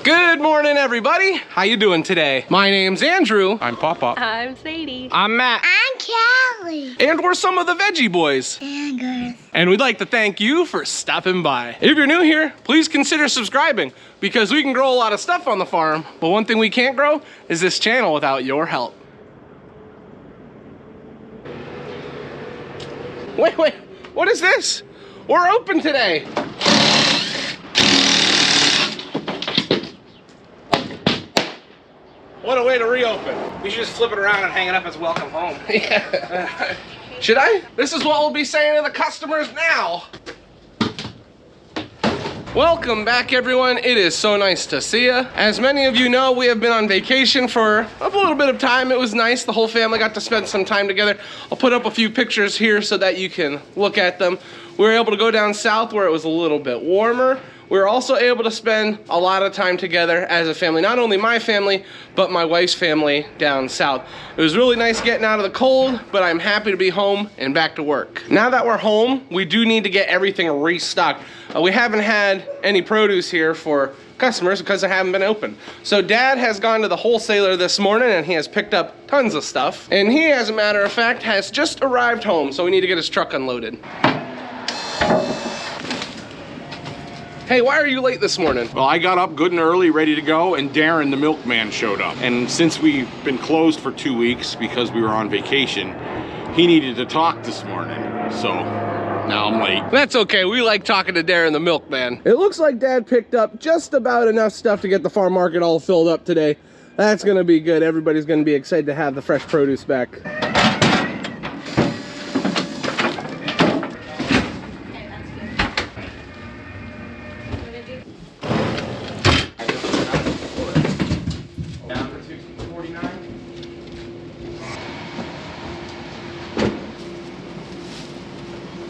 Good morning, everybody. How you doing today? My name's Andrew. I'm Papa. I'm Sadie. I'm Matt. I'm Callie. And we're some of the Veggie Boys. And Garth. And we'd like to thank you for stopping by. If you're new here, please consider subscribing because we can grow a lot of stuff on the farm, but one thing we can't grow is this channel without your help. Wait, what is this? We're open today. What a way to reopen. You should just flip it around and hang it up as welcome home. Yeah. Should I? This is what we'll be saying to the customers now. Welcome back, everyone. It is so nice to see you. As many of you know, we have been on vacation for a little bit of time. It was nice. The whole family got to spend some time together. I'll put up a few pictures here so that you can look at them. We were able to go down south where it was a little bit warmer. We were also able to spend a lot of time together as a family, not only my family, but my wife's family down south. It was really nice getting out of the cold, but I'm happy to be home and back to work. Now that we're home, we do need to get everything restocked. We haven't had any produce here for customers because they haven't been open. So Dad has gone to the wholesaler this morning and he has picked up tons of stuff. And he, as a matter of fact, has just arrived home, so we need to get his truck unloaded. Hey, why are you late this morning? Well, I got up good and early, ready to go, and Darren, the milkman, showed up. And since we've been closed for 2 weeks because we were on vacation, he needed to talk this morning. So now I'm late. That's okay. We like talking to Darren, the milkman. It looks like Dad picked up just about enough stuff to get the farm market all filled up today. That's gonna be good. Everybody's gonna be excited to have the fresh produce back.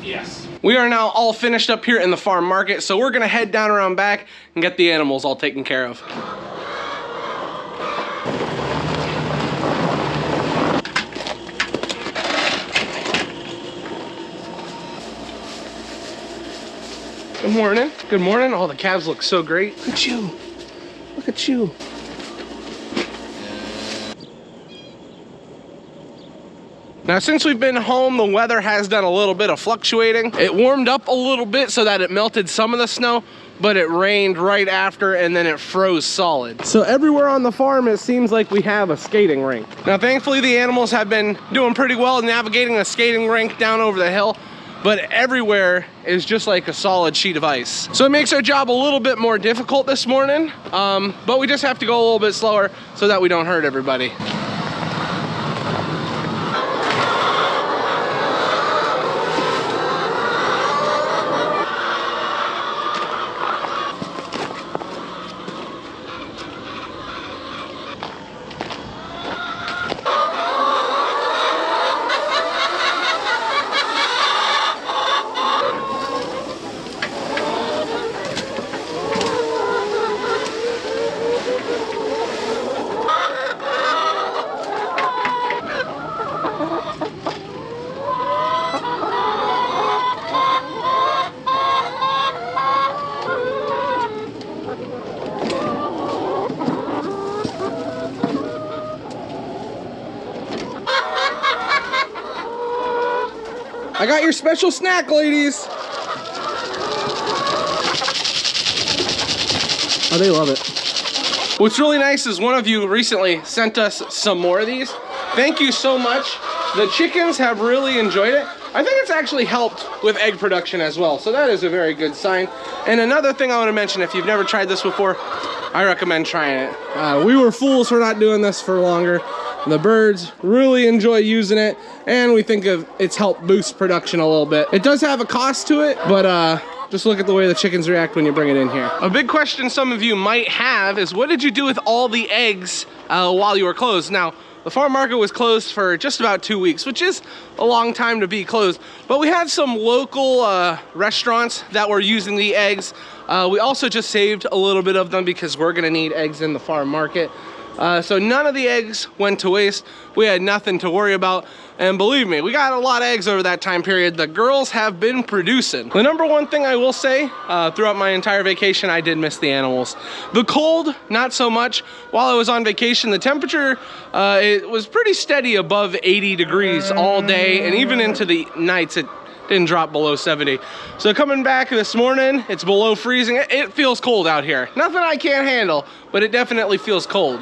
Yes. We are now all finished up here in the farm market, so we're gonna head down around back and get the animals all taken care of. Good morning. Good morning. All the calves look so great. Look at you. Look at you. Now, since we've been home, the weather has done a little bit of fluctuating. It warmed up a little bit so that it melted some of the snow, but it rained right after and then it froze solid. So everywhere on the farm, it seems like we have a skating rink. Now, thankfully, the animals have been doing pretty well navigating the skating rink down over the hill, but everywhere is just like a solid sheet of ice. So it makes our job a little bit more difficult this morning, but we just have to go a little bit slower so that we don't hurt everybody. I got your special snack, ladies. Oh, they love it. What's really nice is one of you recently sent us some more of these. Thank you so much. The chickens have really enjoyed it. I think it's actually helped with egg production as well, so that is a very good sign. And another thing I want to mention, if you've never tried this before, I recommend trying it. We were fools for not doing this for longer. The birds really enjoy using it, and we think it's helped boost production a little bit. It does have a cost to it, but just look at the way the chickens react when you bring it in here. A big question some of you might have is, what did you do with all the eggs while you were closed? Now, the farm market was closed for just about 2 weeks, which is a long time to be closed, but we had some local restaurants that were using the eggs. We also just saved a little bit of them because we're gonna need eggs in the farm market. So none of the eggs went to waste. We had nothing to worry about. And believe me, we got a lot of eggs over that time period. The girls have been producing. The number one thing I will say, throughout my entire vacation, I did miss the animals. The cold, not so much. While I was on vacation, the temperature, it was pretty steady above 80 degrees all day, and even into the nights, it didn't drop below 70. So coming back this morning, it's below freezing. It feels cold out here. Nothing I can't handle, but it definitely feels cold.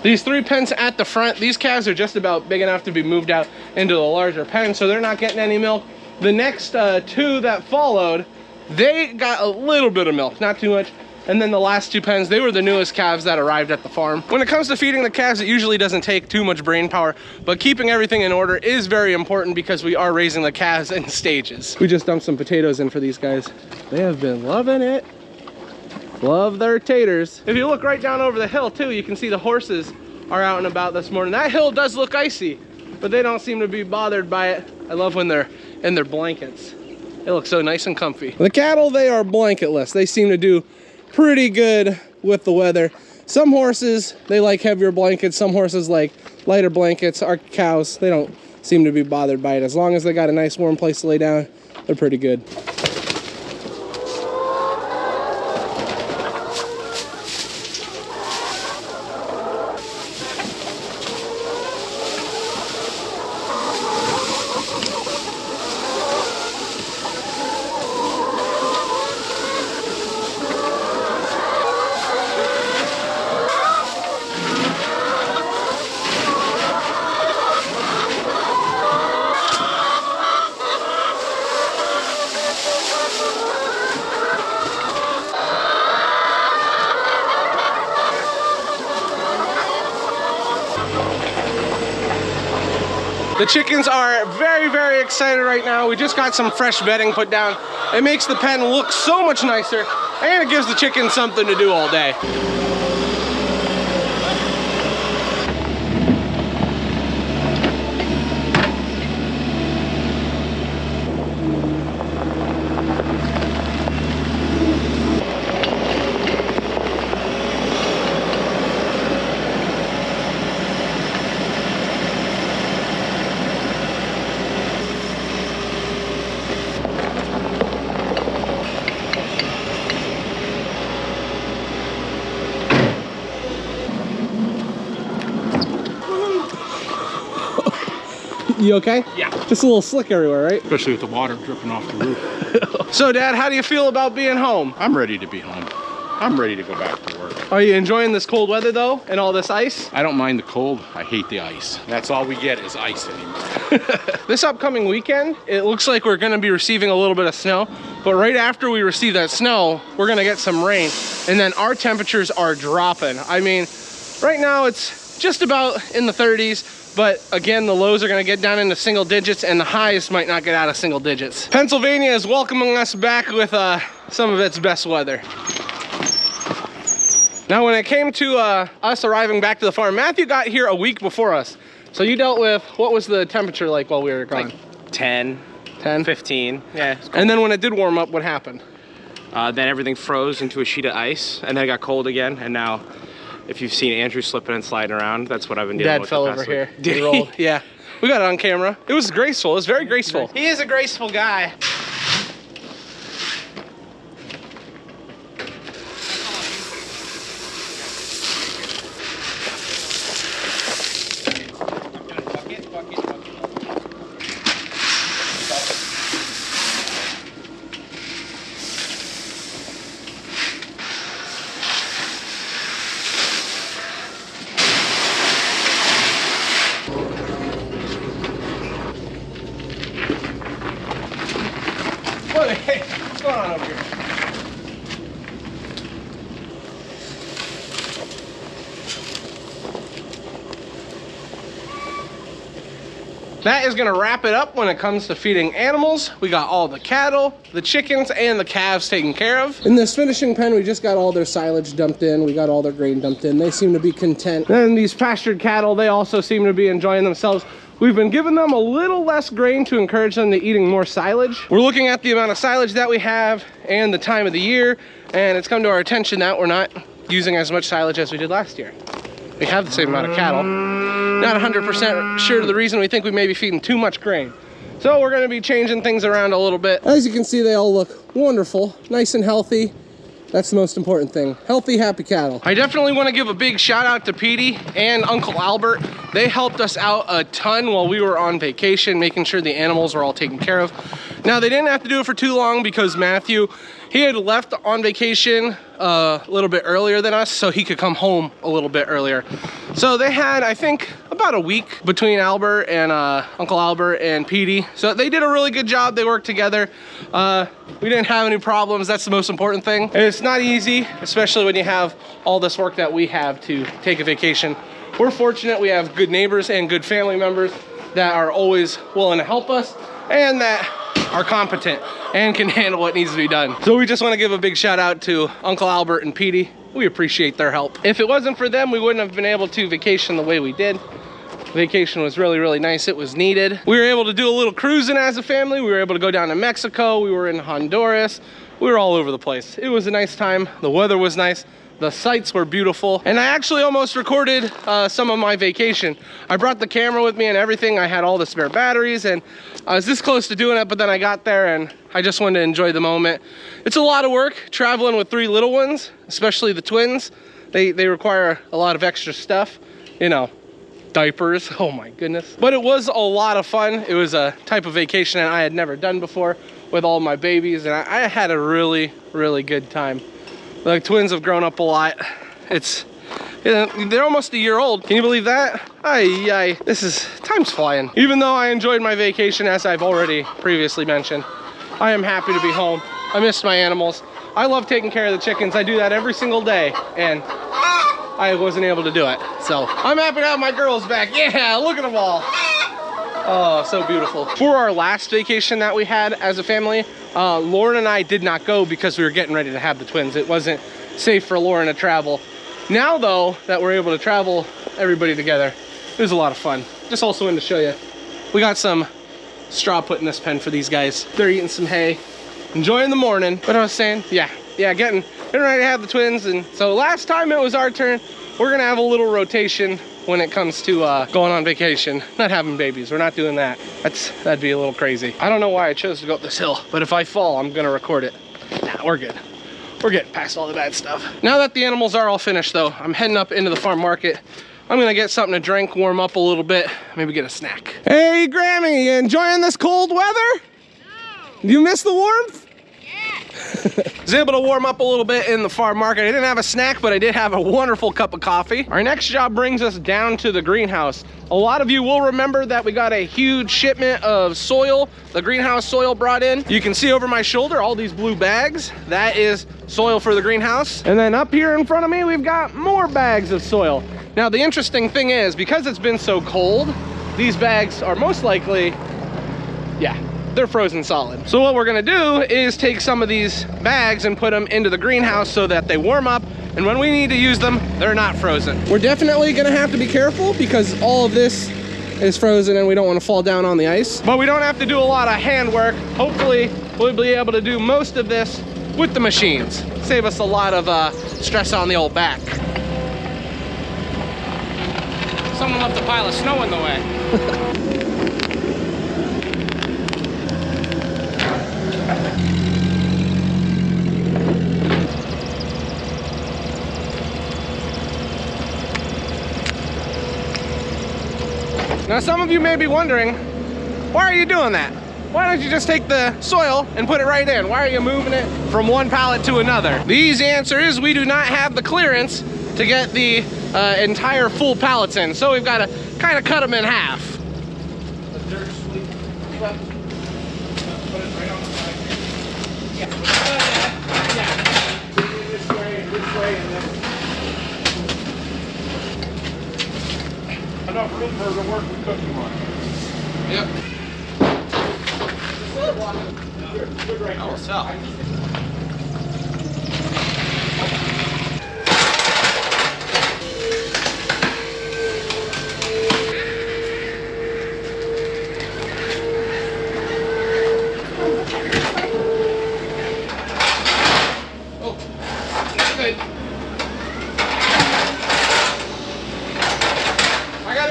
These 3 pens at the front, these calves are just about big enough to be moved out into the larger pen, so they're not getting any milk. The next 2 that followed, they got a little bit of milk, not too much. And then the last 2 pens, they were the newest calves that arrived at the farm. When it comes to feeding the calves, it usually doesn't take too much brain power, but keeping everything in order is very important because we are raising the calves in stages. We just dumped some potatoes in for these guys. They have been loving it. Love their taters. If you look right down over the hill too, you can see the horses are out and about this morning. That hill does look icy, but they don't seem to be bothered by it. I love when they're in their blankets. They look so nice and comfy. The cattle, they are blanketless. They seem to do pretty good with the weather. Some horses, they like heavier blankets. Some horses like lighter blankets. Our cows, they don't seem to be bothered by it. As long as they got a nice warm place to lay down, they're pretty good. The chickens are very, very excited right now. We just got some fresh bedding put down. It makes the pen look so much nicer, and it gives the chickens something to do all day. You okay? Yeah. Just a little slick everywhere, right? Especially with the water dripping off the roof. So, Dad, how do you feel about being home? I'm ready to be home. I'm ready to go back to work. Are you enjoying this cold weather, though, and all this ice? I don't mind the cold. I hate the ice. That's all we get is ice anymore. This upcoming weekend, it looks like we're going to be receiving a little bit of snow, but right after we receive that snow, we're going to get some rain, and then our temperatures are dropping. I mean, right now it's just about in the 30s. But again, the lows are going to get down into single digits and the highs might not get out of single digits. Pennsylvania is welcoming us back with some of its best weather. Now, when it came to us arriving back to the farm, Matthew got here a week before us. So you dealt with, what was the temperature like while we were gone? Like 10, 15, yeah. Cool. And then when it did warm up, what happened? Then everything froze into a sheet of ice and then it got cold again. And now, if you've seen Andrew slipping and sliding around, that's what I've been dealing Dad with. fell over here. He rolled. Yeah. We got it on camera. It was graceful. It was very graceful. He is a graceful guy. That is gonna wrap it up when it comes to feeding animals. We got all the cattle, the chickens, and the calves taken care of. In this finishing pen, we just got all their silage dumped in. We got all their grain dumped in. They seem to be content. Then these pastured cattle, they also seem to be enjoying themselves. We've been giving them a little less grain to encourage them to eating more silage. We're looking at the amount of silage that we have and the time of the year, and it's come to our attention that we're not using as much silage as we did last year. We have the same amount of cattle. Not 100% sure of the reason. We think we may be feeding too much grain. So we're gonna be changing things around a little bit. As you can see, they all look wonderful, nice and healthy. That's the most important thing. Healthy, happy cattle. I definitely want to give a big shout out to Petey and Uncle Albert. They helped us out a ton while we were on vacation, making sure the animals were all taken care of. Now, they didn't have to do it for too long because Matthew, he had left on vacation a little bit earlier than us, so he could come home a little bit earlier. So they had, I think, about a week between Albert and Uncle Albert and Petey. So they did a really good job. They worked together. We didn't have any problems. That's the most important thing. And it's not easy, especially when you have all this work that we have to take a vacation. We're fortunate we have good neighbors and good family members that are always willing to help us and that are competent and can handle what needs to be done. So we just want to give a big shout out to Uncle Albert and Petey. We appreciate their help. If it wasn't for them, we wouldn't have been able to vacation the way we did. Vacation was really, really nice. It was needed. We were able to do a little cruising as a family. We were able to go down to Mexico. We were in Honduras. We were all over the place. It was a nice time. The weather was nice. The sights were beautiful. And I actually almost recorded some of my vacation. I brought the camera with me and everything. I had all the spare batteries and I was this close to doing it, but then I got there and I just wanted to enjoy the moment. It's a lot of work traveling with 3 little ones, especially the twins. They require a lot of extra stuff, you know, diapers, oh my goodness. But it was a lot of fun. It was a type of vacation that I had never done before with all my babies, and I had a really, really good time. The twins have grown up a lot. They're almost a year old. Can you believe that? Ay, time's flying. Even though I enjoyed my vacation, as I've already previously mentioned, I am happy to be home. I miss my animals. I love taking care of the chickens. I do that every single day, and I wasn't able to do it. So I'm happy to have my girls back. Yeah, look at them all. Oh, so beautiful. For our last vacation that we had as a family, Lauren and I did not go because we were getting ready to have the twins. It wasn't safe for Lauren to travel. Now though, that we're able to travel everybody together, it was a lot of fun. Just also wanted to show you, we got some straw put in this pen for these guys. They're eating some hay, enjoying the morning. What I was saying, yeah, getting ready to have the twins. And so last time it was our turn. We're gonna have a little rotation when it comes to going on vacation, not having babies. We're not doing that. That'd be a little crazy. I don't know why I chose to go up this hill, but if I fall, I'm gonna record it. Nah, we're good. We're getting past all the bad stuff. Now that the animals are all finished though, I'm heading up into the farm market. I'm gonna get something to drink, warm up a little bit, maybe get a snack. Hey Grammy, you enjoying this cold weather? No. You miss the warmth? I was able to warm up a little bit in the farm market. I didn't have a snack, but I did have a wonderful cup of coffee. Our next job brings us down to the greenhouse. A lot of you will remember that we got a huge shipment of soil, the greenhouse soil brought in. You can see over my shoulder all these blue bags. That is soil for the greenhouse. And then up here in front of me, we've got more bags of soil. Now, the interesting thing is, because it's been so cold, these bags are most likely, they're frozen solid. So what we're gonna do is take some of these bags and put them into the greenhouse so that they warm up, and when we need to use them, they're not frozen. We're definitely gonna have to be careful because all of this is frozen and we don't want to fall down on the ice. But we don't have to do a lot of handwork. Hopefully, we'll be able to do most of this with the machines. Save us a lot of stress on the old back. Someone left a pile of snow in the way. Now some of you may be wondering, why are you doing that? Why don't you just take the soil and put it right in? Why are you moving it from one pallet to another? The easy answer is we do not have the clearance to get the entire full pallets in. So we've got to kind of cut them in half. The dirt sweep. Put it right on the side here. Yeah. This way and this way and then. Enough room for the work we cook you on. Yep. Oh, what's up?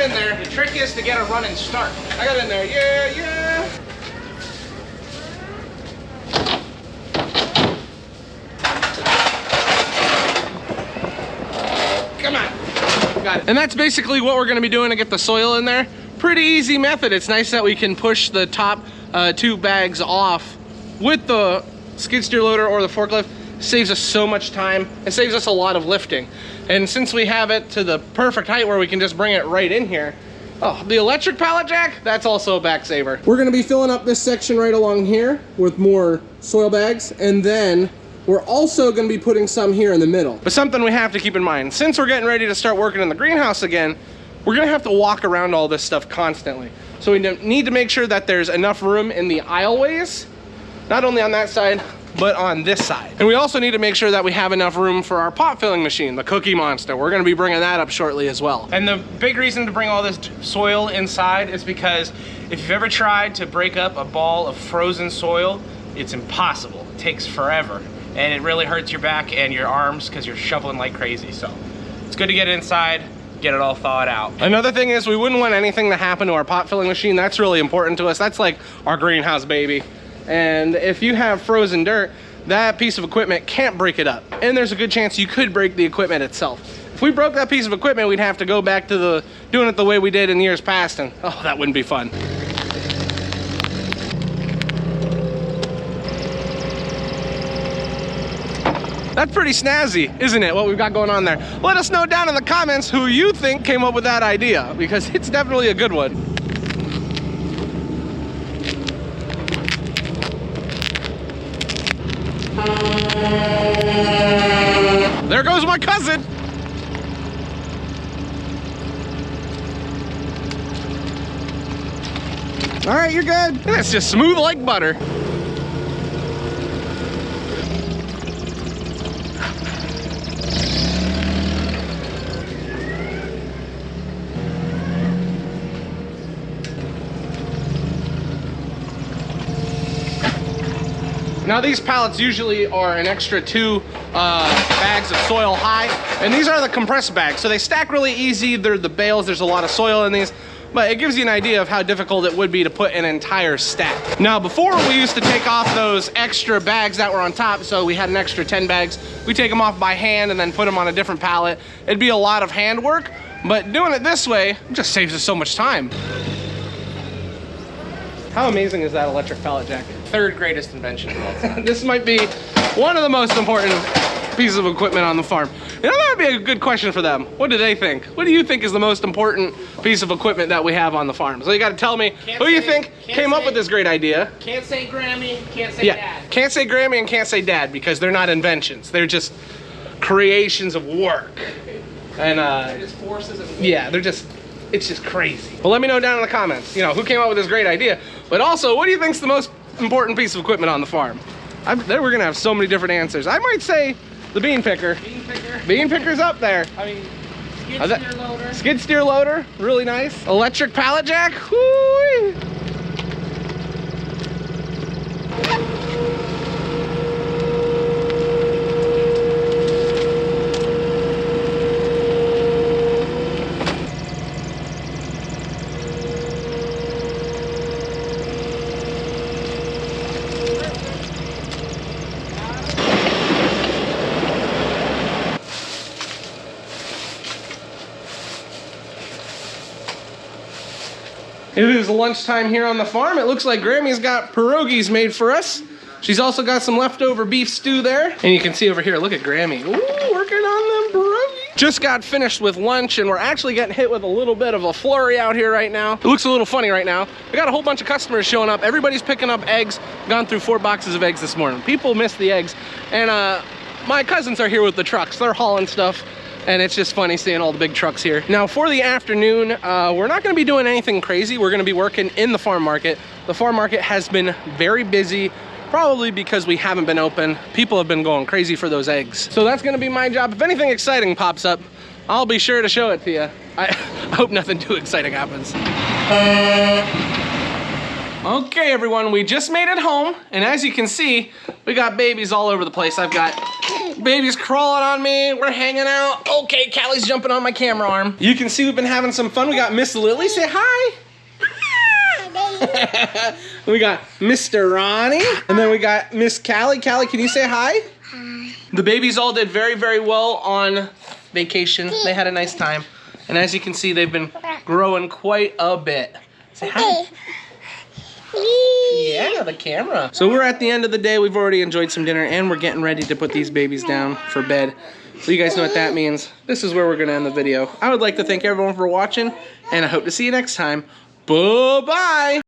The trick is to get a running start. I got in there. Yeah, yeah. Come on. Got it. And that's basically what we're going to be doing to get the soil in there. Pretty easy method. It's nice that we can push the top 2 bags off with the skid steer loader or the forklift. Saves us so much time. It saves us a lot of lifting. And since we have it to the perfect height where we can just bring it right in here, oh, the electric pallet jack, that's also a back saver. We're gonna be filling up this section right along here with more soil bags, and then we're also gonna be putting some here in the middle. But something we have to keep in mind, since we're getting ready to start working in the greenhouse again, we're gonna have to walk around all this stuff constantly. So we need to make sure that there's enough room in the aisleways, not only on that side, but on this side. And we also need to make sure that we have enough room for our pot filling machine, the Cookie Monster. We're gonna be bringing that up shortly as well. And the big reason to bring all this soil inside is because if you've ever tried to break up a ball of frozen soil, it's impossible. It takes forever. And it really hurts your back and your arms because you're shoveling like crazy. So it's good to get it inside, get it all thawed out. Another thing is we wouldn't want anything to happen to our pot filling machine. That's really important to us. That's like our greenhouse baby. And if you have frozen dirt, that piece of equipment can't break it up. And there's a good chance you could break the equipment itself. If we broke that piece of equipment, we'd have to go back to doing it the way we did in years past, and oh, that wouldn't be fun. That's pretty snazzy, isn't it, what we've got going on there? Let us know down in the comments who you think came up with that idea, because it's definitely a good one. There goes my cousin. All right, you're good. That's just smooth like butter. Now these pallets usually are an extra 2 bags of soil high, and these are the compressed bags, so they stack really easy. They're the bales, there's a lot of soil in these, but it gives you an idea of how difficult it would be to put an entire stack. Now before we used to take off those extra bags that were on top, so we had an extra 10 bags, we take them off by hand and then put them on a different pallet. It'd be a lot of hand work, but doing it this way just saves us so much time. How amazing is that electric pallet jack? 3rd greatest invention of all time. This might be one of the most important pieces of equipment on the farm. You know, that would be a good question for them. What do they think? What do you think is the most important piece of equipment that we have on the farm? So you got to tell me who you think came up with this great idea. Can't say Grammy, can't say Dad. Can't say Grammy and can't say Dad because they're not inventions. They're just creations of work. And They're just forces of yeah, it's just crazy. Well, let me know down in the comments, you know, who came up with this great idea. But also, what do you think's the most important piece of equipment on the farm? We're gonna have so many different answers. I might say the bean picker. Bean picker. Bean picker's up there. I mean, skid steer loader. Skid steer loader, really nice. Electric pallet jack, whoo-wee. It is lunchtime here on the farm. It looks like Grammy's got pierogies made for us. She's also got some leftover beef stew there. And you can see over here, look at Grammy. Ooh, working on them pierogies. Just got finished with lunch and we're actually getting hit with a little bit of a flurry out here right now. It looks a little funny right now. We got a whole bunch of customers showing up. Everybody's picking up eggs. Gone through 4 boxes of eggs this morning. People miss the eggs. And my cousins are here with the trucks. They're hauling stuff. And it's just funny seeing all the big trucks here. Now for the afternoon, we're not gonna be doing anything crazy. We're gonna be working in the farm market. The farm market has been very busy, probably because we haven't been open. People have been going crazy for those eggs. So that's gonna be my job. If anything exciting pops up, I'll be sure to show it to you. I hope nothing too exciting happens. Okay, everyone, we just made it home, and as you can see, we got babies all over the place. I've got babies crawling on me, we're hanging out. Okay, Callie's jumping on my camera arm. You can see we've been having some fun. We got Miss Lily, say hi. We got Mr. Ronnie, and then we got Miss Callie. Callie, can you say hi? Hi. The babies all did very, very well on vacation. They had a nice time, and as you can see, they've been growing quite a bit. Say hi. Yeah, the camera. So we're at the end of the day. We've already enjoyed some dinner and we're getting ready to put these babies down for bed. So you guys know what that means. This is where we're gonna end the video. I would like to thank everyone for watching and I hope to see you next time. Bye-bye.